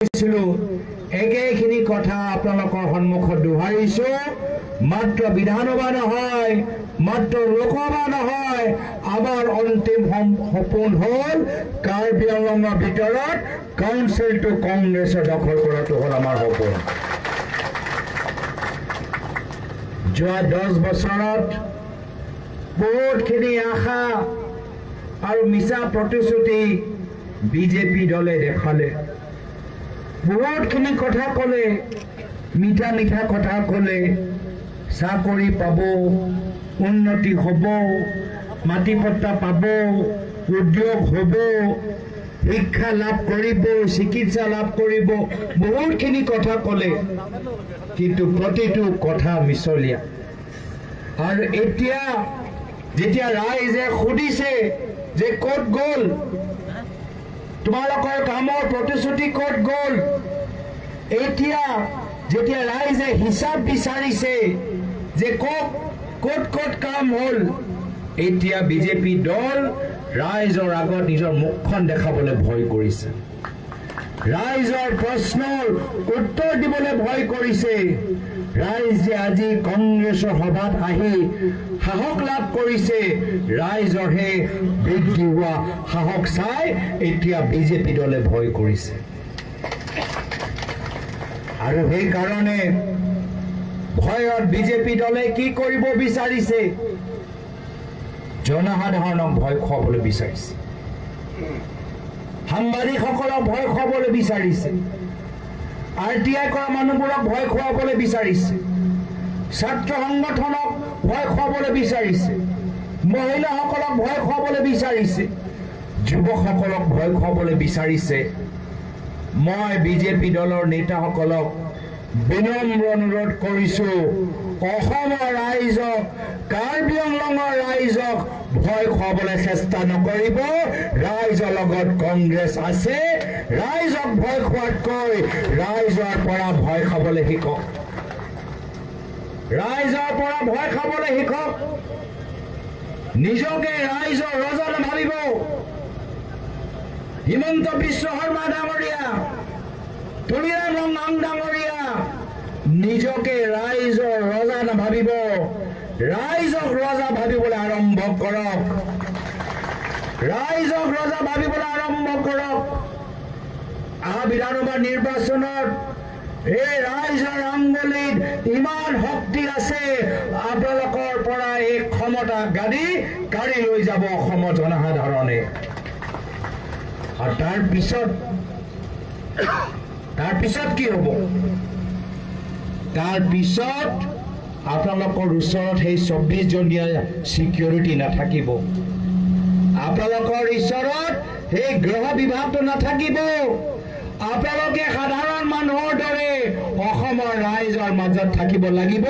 কৰিছিলো একেখিনি কথা আপোনালোকৰ সন্মুখত দোহাৰিছো মাত্ৰ বিধানসভা নহয় মাত্ৰ লোকসভা নহয় আমাৰ অন্তিম সপোন হল কাৰ্বি আংলঙৰ ভিতৰত কাউন্সিলটো কংগ্ৰেছে দখল কৰাটো হল আমাৰ সপোন যোৱা 10 বছৰত বহুতখিনি আশা আৰু মিছা প্ৰতিশ্ৰুতি বিজেপি দলে দেখালে বহুতখিনি কথা কলে মিঠা মিঠা কথা কলে চাকৰি পাব উন্নতি হ'ব মাটি পট্টা পাব উদ্যোগ হ'ব শিক্ষা লাভ কৰিব চিকিৎসা লাভ কৰিব বহুতখিনি কথা কলে কিন্তু প্ৰতিটো কথা মিছলীয়া আৰু এতিয়া যেতিয়া ৰাইজে সুধিছে যে ক'ত গ'ল তোমালোকৰ কামৰ প্ৰতিশ্ৰুতি ক'ত গ'ল এতিয়া যেতিয়া ৰাইজে হিচাপ বিচাৰিছে যে ক'ত কাম হ'ল এতিয়া বিজেপি দল ৰাইজৰ আগত নিজৰ মুখখন দেখাবলৈ ভয় কৰিছে ৰাইজৰ প্ৰশ্নৰ উত্তৰ দিবলৈ ভয় কৰিছে ৰাইজে আজি কংগ্ৰেছৰ সভাত আহি সাহস লাভ কৰিছে ৰাইজৰ হে বৃদ্ধি হোৱা সাহস চাই এতিয়া বিজেপি দলে ভয় কৰিছে আৰু সেই কাৰণে ভয়ত বিজেপি দলে কি কৰিব বিচাৰিছে জনসাধাৰণক ভয় খুৱাবলৈ বিচাৰিছে সাংবাদিকসকলক ভয় খুৱাবলৈ বিচাৰিছে RTI কৰা মানুহবোৰক ভয় খুৱাবলৈ বিচাৰিছে ছাত্ৰ সংগঠনক ভয় খুৱাবলৈ বিচাৰিছে মহিলাসকলক ভয় খুৱাবলৈ বিচাৰিছে যুৱকসকলক ভয় খুৱাবলৈ বিচাৰিছে মই বিজেপি দলৰ নেতাসকলক বিনম্ৰ অনুৰোধ কৰিছো অসমৰ ৰাইজক কাৰ্বি আংলঙৰ ৰাইজক ভয় খুৱাবলৈ চেষ্টা নকৰিব ৰাইজৰ লগত কংগ্ৰেছ আছে ৰাইজক ভয় খোৱাতকৈ ৰাইজৰ পৰা ভয় খাবলৈ শিকক ৰাইজৰ পৰা ভয় খাবলৈ শিকক নিজকে ৰাইজৰ ৰজা নাভাবিব হিমন্ত বিশ্ব শৰ্মা ডাঙৰীয়া তুলিৰাম ৰঙাং ডাঙৰীয়া নিজকে ৰাইজৰ ৰজা নাভাবিব ৰাইজক ৰজা ভাবিবলৈ আৰম্ভ কৰক ৰাইজক ৰজা ভাবিবলৈ আৰম্ভ কৰক আহা বিধানসভা নিৰ্বাচনত এই ৰাইজৰ আঙ্গুলিত ইমান শক্তি আছে আপোনালোকৰ পৰা এই ক্ষমতা গাড়ী লৈ যাব অসমৰ জনসাধাৰণে আৰু তাৰ পিছত কি হ'ব তাৰ পিছত আপোনালোকৰ ওচৰত সেই 24 জনীয়া সিকিউৰিটি নাথাকিব আপোনালোকৰ ওচৰত সেই গৃহ বিভাগটো নাথাকিব আপোনালোকে সাধাৰণ মানুহৰ দৰে অসমৰ ৰাইজৰ মাজত থাকিব লাগিব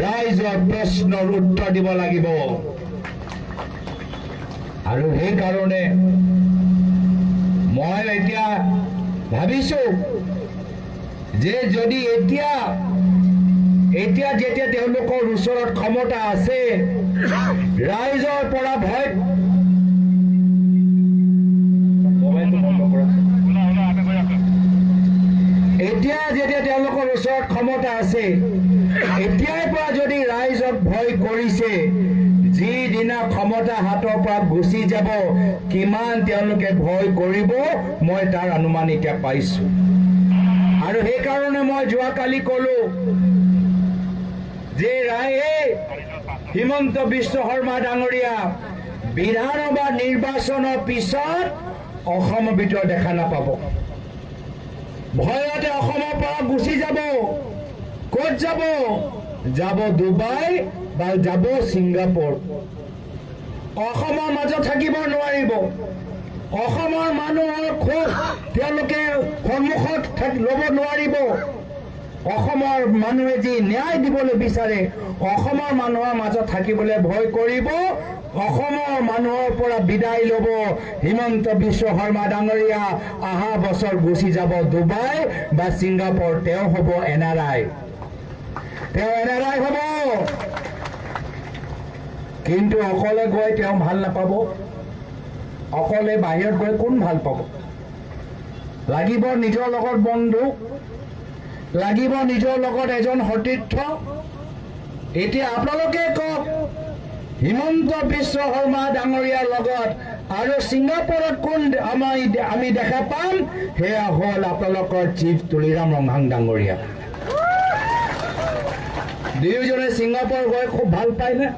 ৰাইজৰ প্ৰশ্নৰ উত্তৰ দিব লাগিব আৰু সেই কাৰণে মই এতিয়া ভাবিছো যে যদি এতিয়া যেতিয়া তেওঁলোকৰ ওচৰত ক্ষমতা আছে ৰাইজৰ পৰা ভয় এতিয়া যেতিয়া তেওঁলোকৰ ওচৰত ক্ষমতা আছে এতিয়াৰ পৰা যদি ৰাইজক ভয় কৰিছে যিদিনা ক্ষমতা হাতৰ পৰা গুচি যাব কিমান তেওঁলোকে ভয় কৰিব মই তাৰ অনুমান এতিয়া পাইছো আৰু সেই কাৰণে মই যোৱাকালি কলো যে হিমন্ত বিশ্ব শৰ্মা ডাঙৰীয়া বিধানসভা নিৰ্বাচনৰ পিছত অসমৰ ভিতৰত দেখা নাপাব ভয়তে অসমৰ পৰা গুচি যাব ক'ত যাব ডুবাই বা যাব ছিংগাপুৰ অসমৰ মাজত থাকিব নোৱাৰিব অসমৰ মানুহৰ খুব তেওঁলোকে সন্মুখত ল'ব নোৱাৰিব অসমৰ মানুহে যি ন্যায় দিবলৈ বিচাৰে অসমৰ মানুহৰ মাজত থাকিবলৈ ভয় কৰিব অসমৰ মানুহৰ পৰা বিদায় ল'ব হিমন্ত বিশ্ব শৰ্মা ডাঙৰীয়া আহা বছৰ গুচি যাব ডুবাই বা ছিংগাপুৰ তেওঁ হ'ব NRI হ'ব কিন্তু অকলে গৈ তেওঁ ভাল নাপাব অকলে বাহিৰত গৈ কোন ভাল পাব লাগিব নিজৰ লগত বন্ধু, লাগিব নিজৰ লগত এজন সতীৰ্থ। এতিয়া আপোনালোকে কওক, হিমন্ত বিশ্ব শৰ্মা ডাঙৰীয়াৰ লগত আৰু ছিংগাপুৰত কোন আমি দেখা পাম, সেয়া হ'ল আপোনালোকৰ চিফ তুলিৰাম ৰংহাং ডাঙৰীয়া। দুয়োজনে ছিংগাপুৰ গৈ খুব ভাল পায়নে,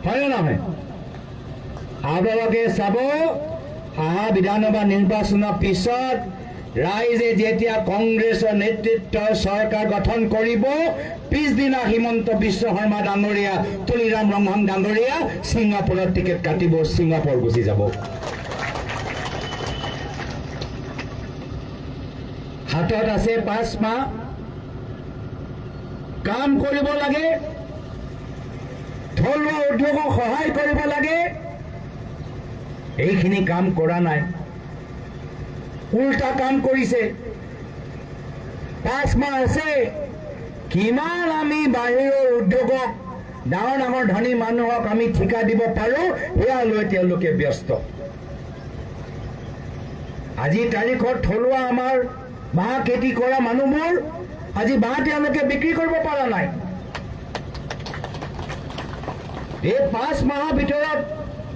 হয়নে নহয়? আপোনালোকে চাব, অহা বিধানসভা নিৰ্বাচনৰ পিছত ৰাইজে যেতিয়া কংগ্ৰেছৰ নেতৃত্বৰ চৰকাৰ গঠন কৰিব, পিছদিনা হিমন্ত বিশ্ব শৰ্মা ডাঙৰীয়া, তুলিৰাম ৰংহাং ডাঙৰীয়া ছিংগাপুৰত টিকেট কাটিব, ছিংগাপুৰ গুচি যাব। হাতত আছে 5 মাহ, কাম কৰিব লাগে, থলুৱা উদ্যোগক সহায় কৰিব লাগে। এইখিনি কাম কৰা নাই, উল্টা কাম কৰিছে। 5 মাহ আছে, কিমান আমি বাহিৰৰ উদ্যোগক, ডাঙৰ ডাঙৰ ধনী মানুহক আমি ঠিকা দিব পাৰোঁ, সেয়া লৈ তেওঁলোকে ব্যস্ত। আজি তাৰিখত থলুৱা আমাৰ বাঁহ খেতি কৰা মানুহবোৰ আজি বাঁহ তেওঁলোকে বিক্ৰী কৰিব পৰা নাই। এই 5 মাহৰ ভিতৰত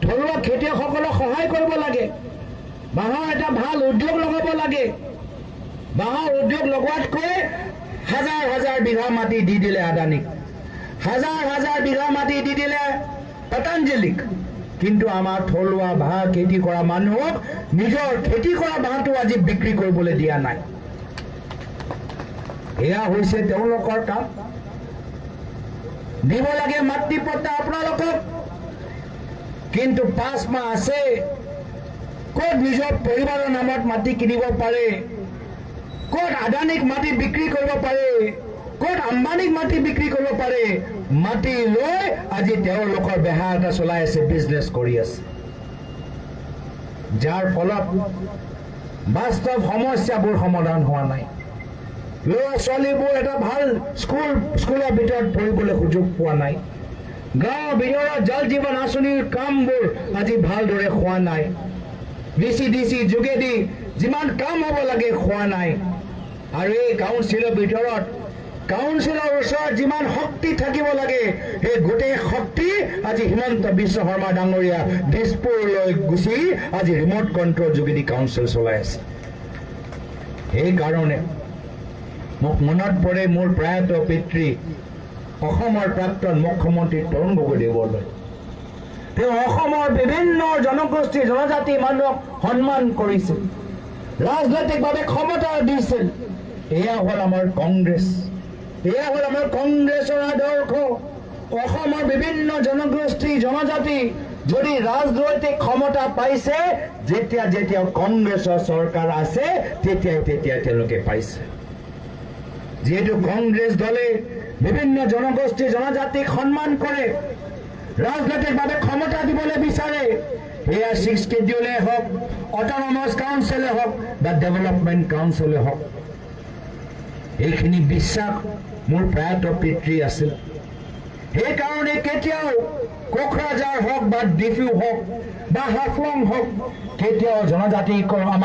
থলুৱা খেতিয়কসকলক সহায় কৰিব লাগে, বাঁহৰ এটা ভাল উদ্যোগ লগাব লাগে। বাঁহৰ উদ্যোগ লগোৱাতকৈ হাজাৰ হাজাৰ বিঘা মাটি দি দিলে আদানীক, হাজাৰ হাজাৰ বিঘা মাটি দি দিলে পতঞ্জলীক, কিন্তু আমাৰ থলুৱা বাঁহ খেতি কৰা মানুহক নিজৰ খেতি কৰা বাঁহটো আজি বিক্ৰী কৰিবলৈ দিয়া নাই। এয়া হৈছে তেওঁলোকৰ কাম। দিব লাগে মাটি পট্টা আপোনালোকক, কিন্তু 5 মাহ আছে, ক'ত নিজৰ পৰিবাৰৰ নামত মাটি কিনিব পাৰে, ক'ত আদানীক মাটি বিক্ৰী কৰিব পাৰে, ক'ত আম্বানীক মাটি বিক্ৰী কৰিব পাৰে, মাটি লৈ আজি তেওঁলোকৰ বেহা এটা চলাই আছে, বিজনেছ কৰি আছে, যাৰ ফলত বাস্তৱ সমস্যাবোৰ সমাধান হোৱা নাই। ল'ৰা ছোৱালীবোৰ এটা ভাল স্কুলৰ ভিতৰত পঢ়িবলৈ সুযোগ পোৱা নাই। গাঁৱৰ ভিতৰত জল জীৱন আঁচনিৰ কামবোৰ আজি ভালদৰে হোৱা নাই। VCDC যোগেদি যিমান কাম হ'ব লাগে হোৱা নাই। আৰু এই কাউন্সিলৰ ভিতৰত কাউন্সিলৰ ওচৰত যিমান শক্তি থাকিব লাগে, সেই গোটেই শক্তি আজি হিমন্ত বিশ্ব শৰ্মা ডাঙৰীয়া দিছপুৰলৈ গুচি আজি ৰিমট কণ্ট্ৰল যোগেদি কাউন্সিল চলাই আছে। সেইকাৰণে মোক মনত পৰে মোৰ প্ৰয়াত পিতৃ অসমৰ প্ৰাক্তন মুখ্যমন্ত্ৰী তৰুণ গগৈদেৱলৈ। তেওঁ অসমৰ বিভিন্ন জনগোষ্ঠী জনজাতি মানুহক সন্মান কৰিছিল, ৰাজনৈতিকভাৱে ক্ষমতা দিছিল। এয়া হ'ল আমাৰ কংগ্ৰেছ, এয়া হ'ল আমাৰ কংগ্ৰেছৰ আদৰ্শ। অসমৰ বিভিন্ন জনগোষ্ঠী জনজাতি যদি ৰাজনৈতিক ক্ষমতা পাইছে, যেতিয়া যেতিয়া কংগ্ৰেছৰ চৰকাৰ আছে, তেতিয়াই তেওঁলোকে পাইছে। যিহেতু কংগ্ৰেছ দলে বিভিন্ন জনগোষ্ঠী জনজাতিক সন্মান কৰে, ৰাজনৈতিকভাৱে ক্ষমতা দিবলৈ বিচাৰে, এয়া 6th Schedule হওক, অট'নমাছ কাউন্সিলে হওক বা ডেভেলপমেণ্ট কাউন্সিলে হওক, এইখিনি বিশ্বাস মোৰ প্ৰয়াত পিতৃ আছিল। সেইকাৰণে কেতিয়াও কোকৰাঝাৰ হওক বা ডিফু হওক বা হাফলং হওক, কেতিয়াও জনজাতি আমাৰ